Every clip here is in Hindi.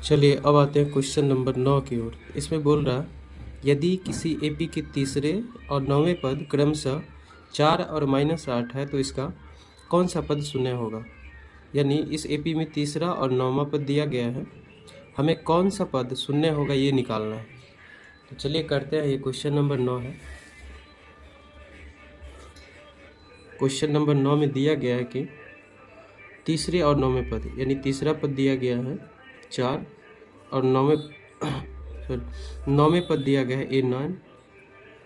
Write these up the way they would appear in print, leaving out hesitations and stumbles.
चलिए अब आते हैं क्वेश्चन नंबर 9 की ओर। इसमें बोल रहा यदि किसी एपी के तीसरे और नौवें पद क्रमशः 4 और -8 है तो इसका कौन सा पद शून्य होगा। यानी इस एपी में तीसरा और नौवां पद दिया गया है, हमें कौन सा पद शून्य होगा ये निकालना है। तो चलिए करते हैं। ये क्वेश्चन नंबर 9 है। क्वेश्चन नंबर 9 में दिया गया है कि तीसरे और नौवें पद, यानी तीसरा पद दिया गया है 4 और नौवें पद दिया गया है A9,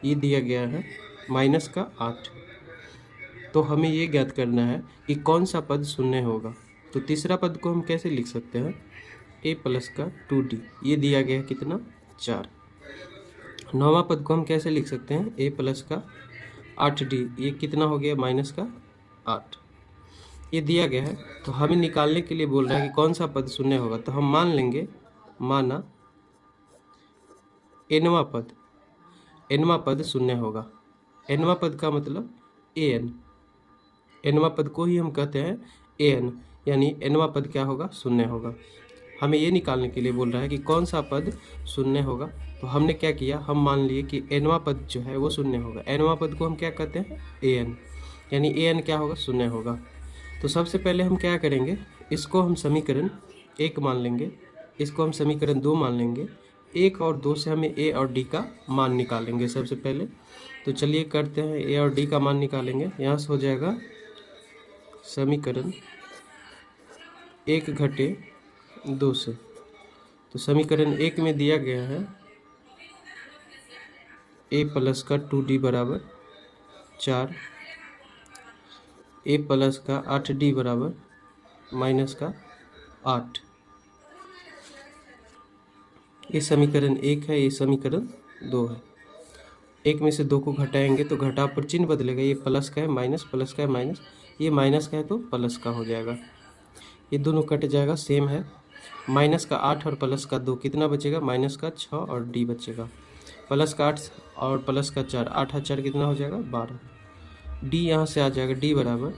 ये दिया गया है -8। तो हमें ये ज्ञात करना है कि कौन सा पद शून्य होगा। तो तीसरा पद को हम कैसे लिख सकते हैं, a प्लस का 2d, ये दिया गया है कितना 4। नौवां पद को हम कैसे लिख सकते हैं, a प्लस का 8d, ये कितना हो गया -8, ये दिया गया है। तो हमें निकालने के लिए बोल रहा है कि कौन सा पद शून्य होगा। तो हम मान लेंगे, माना nवां पद शून्य होगा। nवां पद का मतलब an, nवां पद को ही हम कहते हैं an, यानी nवां पद क्या होगा, शून्य होगा। हमें ये निकालने के लिए बोल रहा है कि कौन सा पद शून्य होगा। तो हमने क्या किया, हम मान लिए कि nवां पद जो है वो शून्य होगा। nवां पद को हम क्या कहते हैं, an, यानी an क्या होगा, शून्य होगा। तो सबसे पहले हम क्या करेंगे, इसको हम समीकरण 1 मान लेंगे, इसको हम समीकरण 2 मान लेंगे। 1 और 2 से हमें a और d का मान निकालेंगे सबसे पहले। तो चलिए करते हैं, a और d का मान निकालेंगे। यहाँ से हो जाएगा समीकरण 1 घटे 2 से। तो समीकरण 1 में दिया गया है a प्लस का 2d बराबर 4, a प्लस का 8d बराबर -8। ये समीकरण 1 है, ये समीकरण 2 है। 1 में से 2 को घटाएंगे तो घटा पर चिन्ह बदलेगा, ये प्लस का है माइनस, प्लस का है माइनस, ये माइनस का है तो प्लस का हो जाएगा। ये दोनों कट जाएगा, सेम है। माइनस का 8 और प्लस का 2 कितना बचेगा, माइनस का 6 और d बचेगा। प्लस का 8 और प्लस का 4, 8 और 4 कितना हो जाएगा 12। d यहाँ से आ जाएगा, d बराबर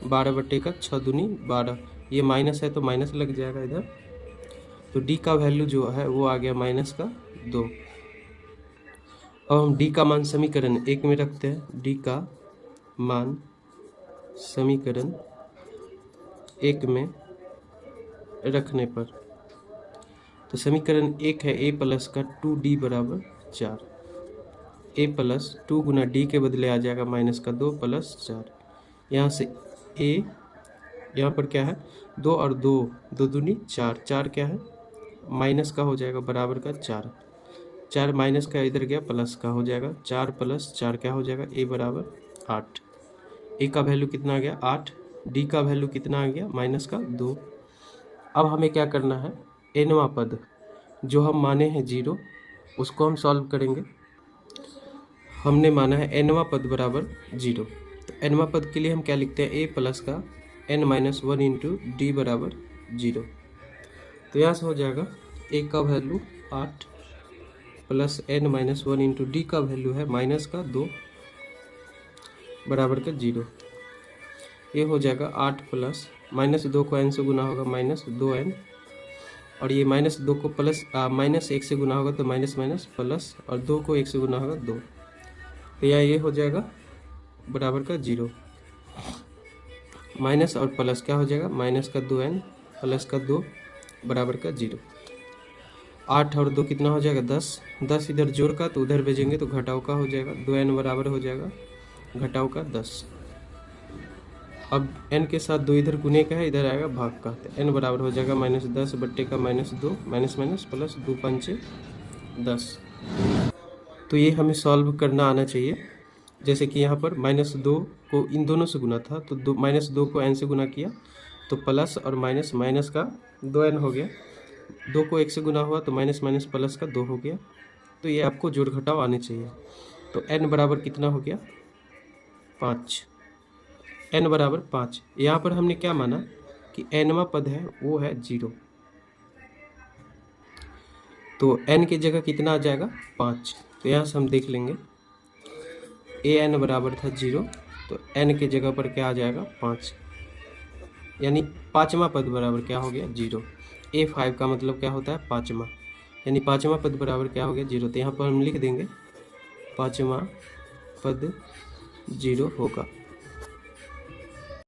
12 बटे का 6 दूनी 12। ये माइनस है तो माइनस लग जाएगा इधर। तो d का वैल्यू जो है वो आ गया -2। अब हम d का मान समीकरण 1 में रखते हैं। d का मान समीकरण 1 में रखने पर, तो समीकरण 1 है a प्लस का 2d बराबर 4। a प्लस 2 गुना d के बदले आ जाएगा -2 प्लस 4। यहाँ से a, यहाँ पर क्या है 2 और 2, 2 दूनी 4, 4 क्या है माइनस का हो जाएगा बराबर का 4, 4 माइनस का इधर गया प्लस का हो जाएगा 4 प्लस 4 क्या हो जाएगा, a बराबर 8। a का वैल्यू कितना आ गया 8, d का वैल्यू कितना आ गया -2। अब हमें क्या करना है, nवां पद जो हम माने हैं 0, उसको हम सॉल्व करेंगे। हमने माना है nवां पद बराबर 0। तो nवां पद के लिए हम क्या लिखते हैं, a प्लस का n-1 इंटू d बराबर 0। तो यहाँ से हो जाएगा a का value 8 plus n-1 into d का वैल्यू है -2 बराबर का 0। ये हो जाएगा 8 प्लस -2 को n से गुना होगा -2n, और ये -2 को प्लस -1 से गुना होगा तो माइनस माइनस प्लस, और 2 को 1 से गुना होगा 2। तो यहाँ ये हो जाएगा बराबर का 0। माइनस और प्लस क्या हो जाएगा, -2n प्लस का 2 बराबर का 0। 8 और 2 कितना हो जाएगा 10, 10 इधर जोड़ का तो उधर भेजेंगे तो घटाव का हो जाएगा, 2n बराबर हो जाएगा घटाव का 10। अब n के साथ 2 इधर गुने का है, इधर आएगा भाग का, तो n बराबर हो जाएगा -10 बट्टे का -2, माइनस माइनस प्लस 2 पंचे 10। तो ये हमें सॉल्व करना आना चाहिए। जैसे कि यहाँ पर -2 को इन दोनों से गुना था तो -2 को n से गुना किया तो प्लस और माइनस, माइनस का 2n हो गया, 2 को 1 से गुना हुआ तो माइनस माइनस प्लस का 2 हो गया। तो ये आपको जोड़ घटाव आने चाहिए। तो n बराबर कितना हो गया 5, n बराबर 5। यहाँ पर हमने क्या माना कि nवां पद है वो है 0, तो n की जगह कितना आ जाएगा 5। तो यहाँ से हम देख लेंगे an बराबर था 0, तो n की जगह पर क्या आ जाएगा 5, यानी 5वां पद बराबर क्या हो गया 0। A5 का मतलब क्या होता है, पाँचवा, यानी पाँचवा पद बराबर क्या हो गया, 0। तो यहाँ पर हम लिख देंगे पाँचवा पद 0 होगा।